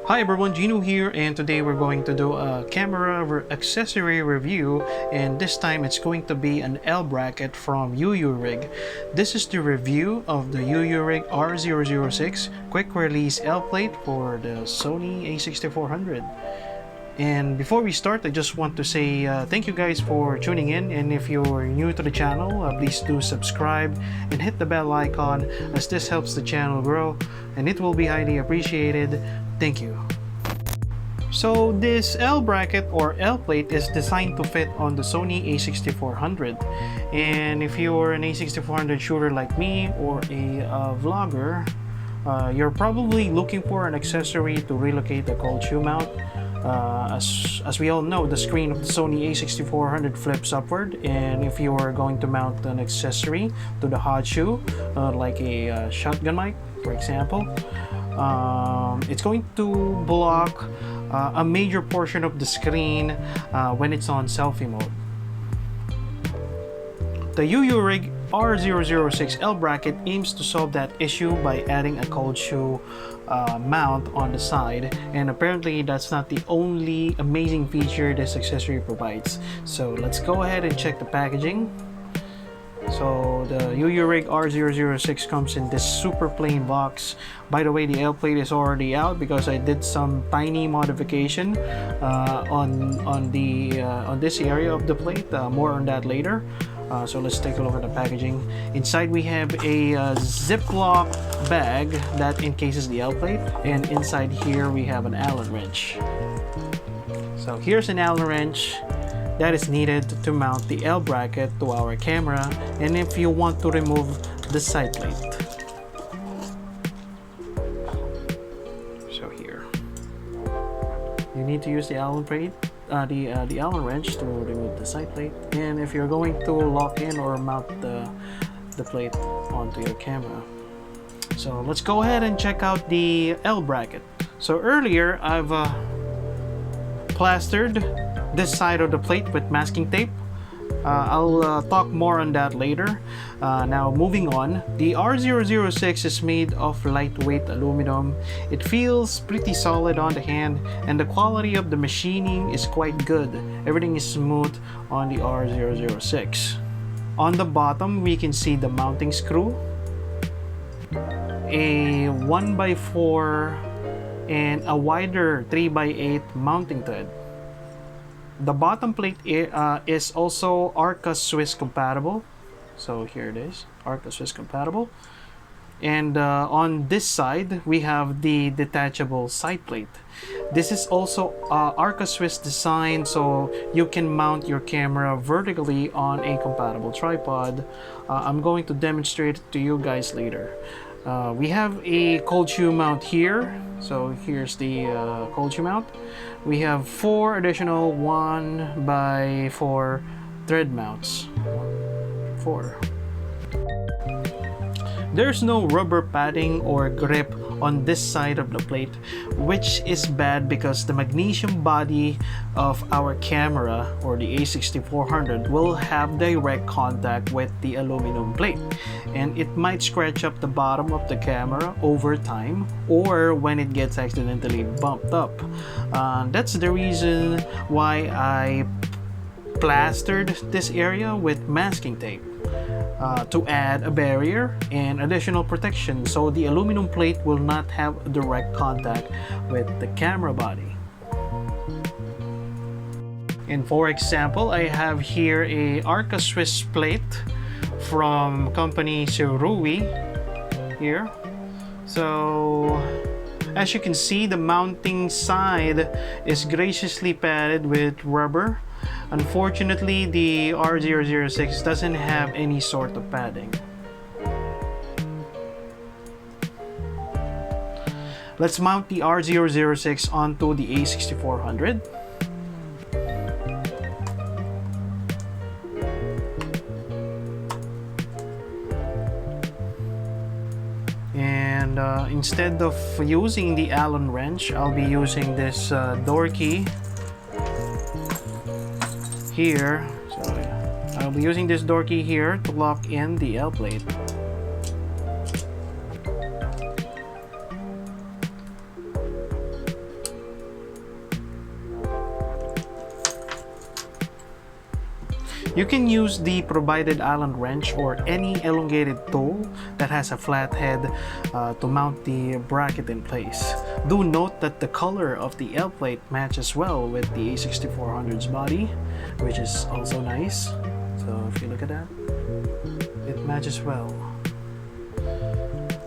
Hi everyone, Gino here, and today we're going to do a camera accessory review, and this time it's going to be an L bracket from UURig. This is the review of the UURig R006 quick release L plate for the Sony A6400. And before we start, I just want to say thank you guys for tuning in, and if you're new to the channel, please do subscribe and hit the bell icon, as this helps the channel grow and it will be highly appreciated. Thank you. So this L bracket or L plate is designed to fit on the Sony A6400, and if you're an A6400 shooter like me or a vlogger, you're probably looking for an accessory to relocate the cold shoe mount. As we all know, the screen of the Sony A6400 flips upward, and if you are going to mount an accessory to the hot shoe, like a shotgun mic, for example, it's going to block a major portion of the screen when it's on selfie mode. The UURig R006 L bracket aims to solve that issue by adding a cold shoe mount on the side, and apparently that's not the only amazing feature this accessory provides. So let's go ahead and check the packaging. So the UURig R006 comes in this super plain box. By the way, the L plate is already out because I did some tiny modification on this area of the plate. More on that later. So let's take a look at the packaging. Inside we have a Ziploc bag that encases the L plate, and inside here we have an Allen wrench. So here's an Allen wrench that is needed to mount the L bracket to our camera, and if you want to remove the side plate. So here, you need to use the Allen plate, the Allen wrench to remove the side plate, and if you're going to lock in or mount the plate onto your camera. So let's go ahead and check out the L bracket. So earlier I've plastered this side of the plate with masking tape. I'll talk more on that later. Now moving on, the R006 is made of lightweight aluminum. It feels pretty solid on the hand, and the quality of the machining is quite good. Everything is smooth on the R006. On the bottom we can see the mounting screw, a 1x4 and a wider 3x8 mounting thread. The bottom plate is also Arca Swiss compatible. So here it is, Arca Swiss compatible. And on this side, we have the detachable side plate. This is also Arca Swiss design, so you can mount your camera vertically on a compatible tripod. I'm going to demonstrate it to you guys later. We have a cold shoe mount here. So here's the cold shoe mount. We have 4 additional 1x4 thread mounts. 4. There's no rubber padding or grip on this side of the plate, which is bad because the magnesium body of our camera, or the A6400, will have direct contact with the aluminum plate, and it might scratch up the bottom of the camera over time or when it gets accidentally bumped up. That's the reason why I plastered this area with masking tape. To add a barrier and additional protection so the aluminum plate will not have direct contact with the camera body. And for example, I have here a Arca Swiss plate from company Sirui here. So as you can see, the mounting side is graciously padded with rubber. Unfortunately, the R006 doesn't have any sort of padding. Let's mount the R006 onto the A6400. And instead of using the Allen wrench, I'll be using this door key here. So I'll be using this door key here to lock in the L plate. You can use the provided Allen wrench or any elongated tool that has a flat head to mount the bracket in place. Do note that the color of the L plate matches well with the A6400's body, which is also nice. So if you look at that, it matches well.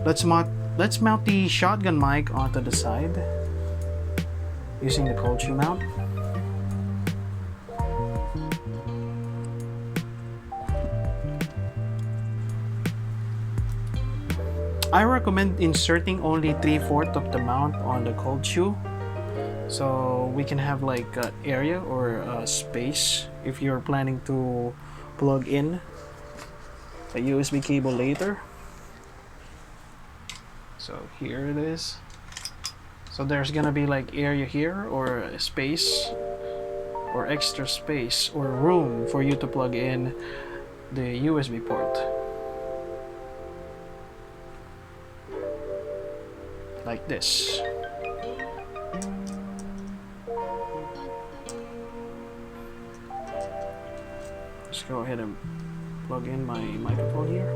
Let's mount the shotgun mic onto the side using the cold shoe mount. I recommend inserting only 3/4 of the mount on the cold shoe, so we can have like an area or space if you're planning to plug in a USB cable later. So here it is. So there's gonna be like area here or a space or extra space or room for you to plug in the USB port. Like this. Let's go ahead and plug in my microphone here.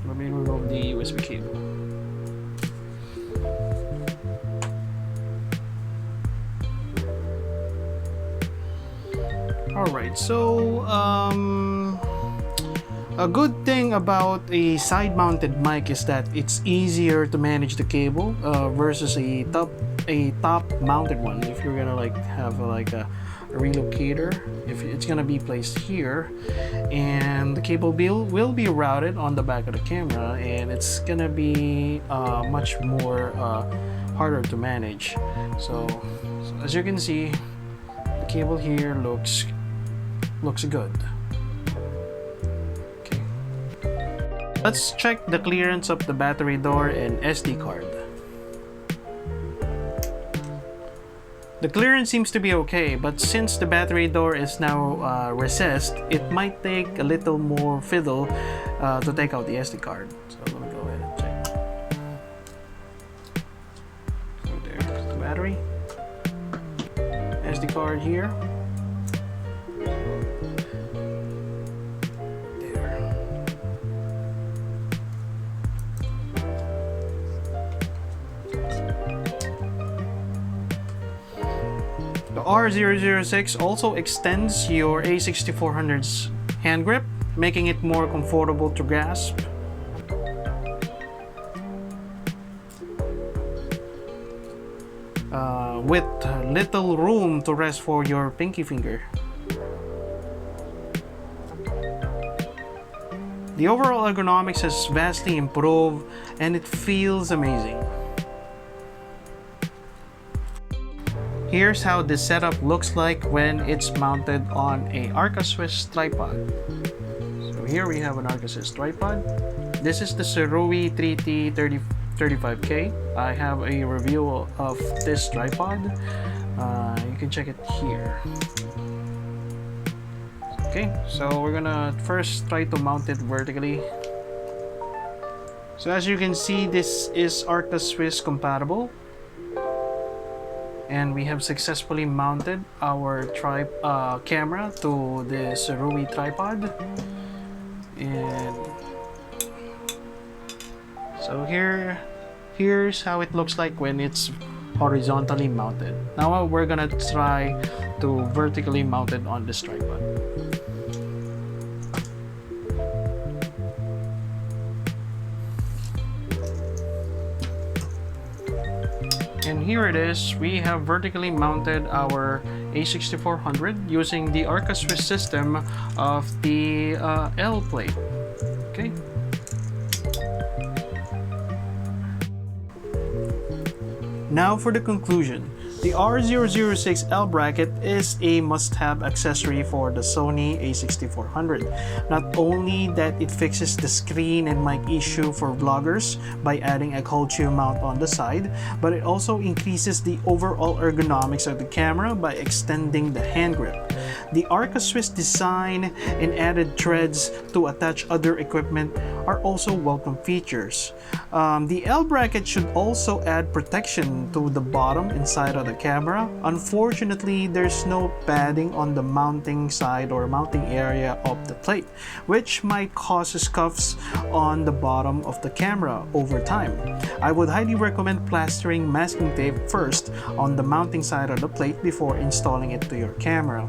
Let me remove the USB cable. Alright, so a good thing about a side-mounted mic is that it's easier to manage the cable versus a top-mounted one. If you're gonna like have like a relocator, if it's gonna be placed here, and the cable will be routed on the back of the camera, and it's gonna be much more harder to manage. So as you can see, the cable here looks good. Let's check the clearance of the battery door and SD card. The clearance seems to be okay, but since the battery door is now recessed, it might take a little more fiddle to take out the SD card. So let me go ahead and check. So there's the battery. SD card here. The R006 also extends your A6400's hand grip, making it more comfortable to grasp. With little room to rest for your pinky finger. The overall ergonomics has vastly improved and it feels amazing. Here's how this setup looks like when it's mounted on a Arca Swiss tripod. So here we have an Arca Swiss tripod. This is the Sony 3T35K. I have a review of this tripod. You can check it here. Okay, so we're gonna first try to mount it vertically. So as you can see, this is Arca Swiss compatible. And we have successfully mounted our camera to the Sony tripod. And so here's how it looks like when it's horizontally mounted. Now we're gonna try to vertically mount it on this tripod. And here it is. We have vertically mounted our A6400 using the Arca Swiss system of the L plate. Okay. Now for the conclusion. The R006 L bracket is a must-have accessory for the Sony A6400. Not only that it fixes the screen and mic issue for vloggers by adding a cold shoe mount on the side, but it also increases the overall ergonomics of the camera by extending the hand grip. The Arca Swiss design and added threads to attach other equipment are also welcome features. The L bracket should also add protection to the bottom and side of the the camera. Unfortunately, there's no padding on the mounting side or mounting area of the plate, which might cause scuffs on the bottom of the camera over time. I would highly recommend plastering masking tape first on the mounting side of the plate before installing it to your camera.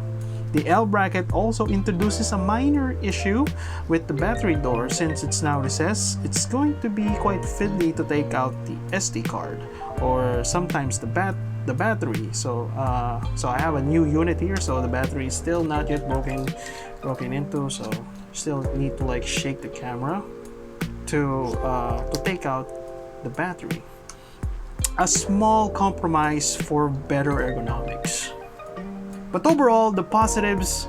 The L bracket also introduces a minor issue with the battery door. Since it's now recessed, it's going to be quite fiddly to take out the SD card or sometimes the battery. So I have a new unit here, so the battery is still not yet broken into, so still need to like shake the camera to take out the battery. A small compromise for better ergonomics. But overall, the positives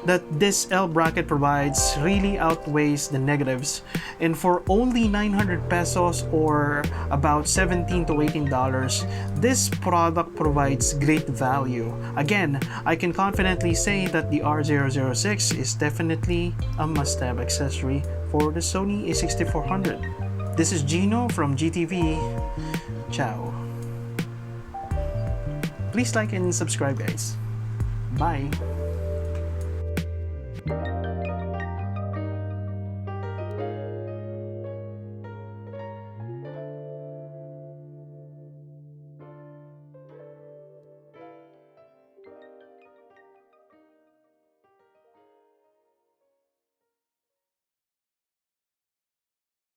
that this L bracket provides really outweighs the negatives, and for only 900 pesos or about $17 to $18, this product provides great value. Again, I can confidently say that the R006 is definitely a must-have accessory for the Sony A6400. This is Gino from GTV. Ciao. Please like and subscribe, guys. Bye.